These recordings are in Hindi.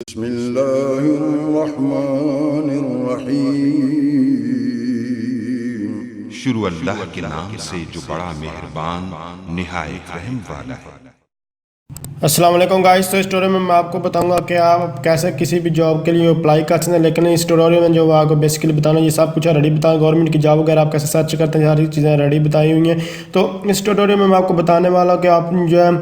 बिस्मिल्लाहिर्रहमानिर्रहीम। शुरू अल्लाह के नाम से जो बड़ा मेहरबान निहायत रहम वाला है। अस्सलाम वालेकुम गाइस। तो इस स्टोरी में मैं आपको बताऊंगा कि आप कैसे किसी भी जॉब के लिए अप्लाई कर सकते हैं। लेकिन इस स्टोरी में जो आपको बेसिकली बताना ये सब कुछ रेडी बताया, गवर्नमेंट की जॉब वगैरह आप कैसे सर्च करते हैं, सारी चीज़ें रेडी बताई हुई हैं। तो इस स्टोरी में मैं आपको बताने वाला हूँ कि आप जो है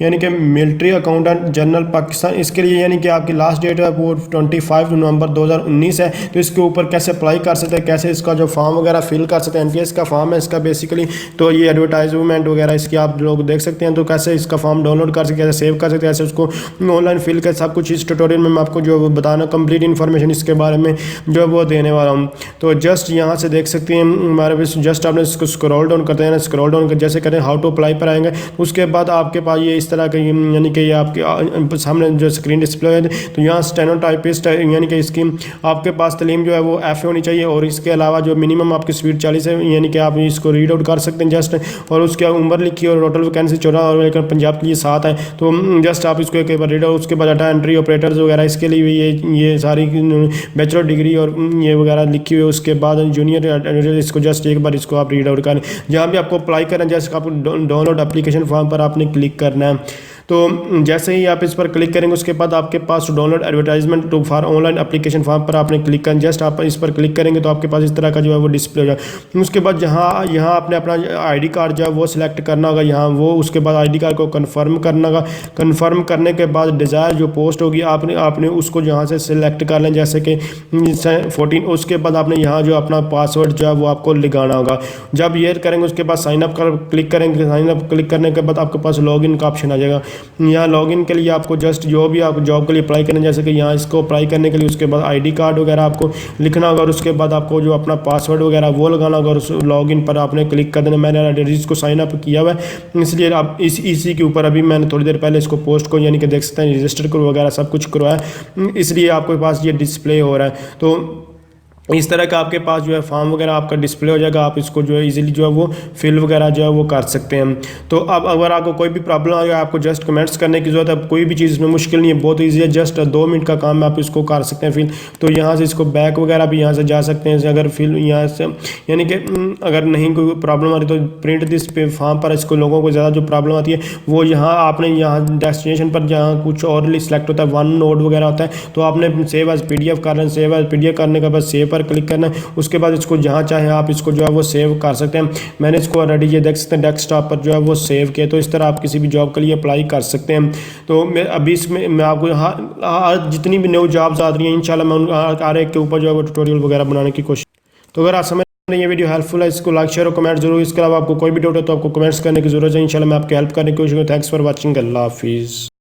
यानी कि मिलिट्री अकाउंटेंट जनरल पाकिस्तान, इसके लिए यानी कि आपकी लास्ट डेट है वो 25 नवंबर 2019 है। तो इसके ऊपर कैसे अप्लाई कर सकते हैं, कैसे इसका जो फॉर्म वगैरह फिल कर सकते हैं, NTS का फॉर्म है इसका बेसिकली। तो ये एडवर्टाइजमेंट वगैरह इसकी आप लोग देख सकते हैं। तो कैसे इसका फॉर्म डाउनलोड कर सकते हैं, सेव कर सकते हैं, ऐसे उसको ऑनलाइन फिल कर, सब कुछ इस ट्यूटोरियल में मैं आपको जो बताना कंप्लीट इन्फॉर्मेशन इसके बारे में जो वो देने वाला हूँ। तो जस्ट यहाँ से देख सकते हैं हमारे पास, जस्ट आपने इसको स्क्रॉल डाउन करते हैं ना, स्क्रॉल डाउन कर जैसे करें हाउ टू अप्लाई पर आएंगे। उसके बाद आपके पास ये इस तरह का यानी कि ये आपके सामने जो स्क्रीन डिस्प्ले है, तो यहाँ स्टेनोटाइपिस्ट यानी कि इसकी आपके पास तलीम जो है वो F होनी चाहिए। और इसके अलावा जो मिनिमम आपकी स्पीड 40 है, यानी कि आप इसको रीड आउट कर सकते हैं जस्ट। और उसके उम्र लिखी और टोटल वैकेंसी 14 और लेकर पंजाब के लिए 7 है। तो जस्ट आप इसको एक बार रीड आउट, उसके बाद डाटा एंट्री ऑपरेटर्स वगैरह इसके लिए भी ये सारी बैचलर डिग्री और ये वगैरह लिखी हुई है। उसके बाद जूनियर, इसको जस्ट एक बार इसको आप रीड आउट करें। जहाँ भी आपको अप्लाई करना है जैसे आपको डाउनलोड एप्लीकेशन फॉर्म पर आपने क्लिक करना है। तो जैसे ही आप इस पर क्लिक करेंगे उसके बाद आपके पास download advertisement to for online application form पर आपने क्लिक करना। जस्ट आप इस पर क्लिक करेंगे तो आपके पास इस तरह का जो है वो डिस्प्ले हो जाए। उसके बाद यहाँ आपने अपना ID कार्ड जो है वो सिलेक्ट करना होगा यहाँ वो। उसके बाद ID कार्ड को कन्फर्म करना होगा। कन्फर्म करने के बाद डिज़ायर जो पोस्ट होगी आपने उसको यहाँ से सिलेक्ट कर लें, जैसे कि 14। उसके बाद आपने यहाँ जो अपना पासवर्ड जो है वो आपको लगाना होगा। जब ये करेंगे उसके बाद साइनअप कर क्लिक करेंगे। साइनअप क्लिक करने के बाद आपके पास लॉगिन का ऑप्शन आ जाएगा। यहाँ लॉगिन के लिए आपको जस्ट जो भी आप जॉब के लिए अप्लाई करें, जैसे कि यहाँ इसको अप्लाई करने के लिए उसके बाद ID कार्ड वगैरह आपको लिखना होगा। और उसके बाद आपको जो अपना पासवर्ड वगैरह वो लगाना होगा और उस लॉगिन पर आपने क्लिक कर देना। मैंने ऑलरेडी इसको साइन अप किया हुआ है, इसलिए आप इसी के ऊपर अभी मैंने थोड़ी देर पहले इसको पोस्ट को यानी कि देख सकते हैं रजिस्टर करो वगैरह सब कुछ करवाया, इसलिए आपके पास ये डिस्प्ले हो रहा है। तो इस तरह का आपके पास जो है फॉर्म वगैरह आपका डिस्प्ले हो जाएगा। आप इसको जो है इजीली जो है वो फिल वगैरह जो है वो कर सकते हैं। तो अब अगर आपको कोई भी प्रॉब्लम आ जाए आपको जस्ट कमेंट्स करने की ज़रूरत है। कोई भी चीज़ में मुश्किल नहीं है, बहुत ईजी है, जस्ट 2 मिनट का काम है, आप इसको कर सकते हैं फिल। तो यहाँ से इसको बैक वगैरह भी यहाँ से जा सकते हैं अगर फिल यहाँ से, यानी कि अगर नहीं कोई प्रॉब्लम आ रही तो प्रिंट दिस पे फॉर्म पर इसको लोगों को ज़्यादा जो प्रॉब्लम आती है वो यहाँ आपने यहाँ डेस्टिनेशन पर जहाँ कुछ और सिलेक्ट होता है, वन नोड वगैरह होता है, तो आपने सेव एज PDF करना है। सेव एज PDF करने के बाद सेव पर क्लिक करना है। उसके बाद इसको जहाँ चाहें आप इसको जो है वो सेव कर सकते हैं। मैंने इसको ऑलरेडी ये देख सकते हैं डेस्कटॉप पर जो है वो सेव किया। तो इस तरह आप किसी भी जॉब के लिए अप्लाई कर सकते हैं। तो मैं अभी इसमें मैं आपको जितनी भी न्यू जॉब्स आ रही हैं इंशाल्लाह मैं हर एक के ऊपर जो है वो ट्यूटोरियल वगैरह बनाने की कोशिश। तो अगर आप समझ ये वीडियो हेल्पफुल है इसको लाइक शेयर और कमेंट जरूर। इसके अलावा आपको कोई भी डाउट है तो आपको कमेंट्स करने की जरूरत है, इंशाल्लाह मैं आपकी हेल्प करने की कोशिश करूँ। Thanks for watching. अल्लाह हाफिज़।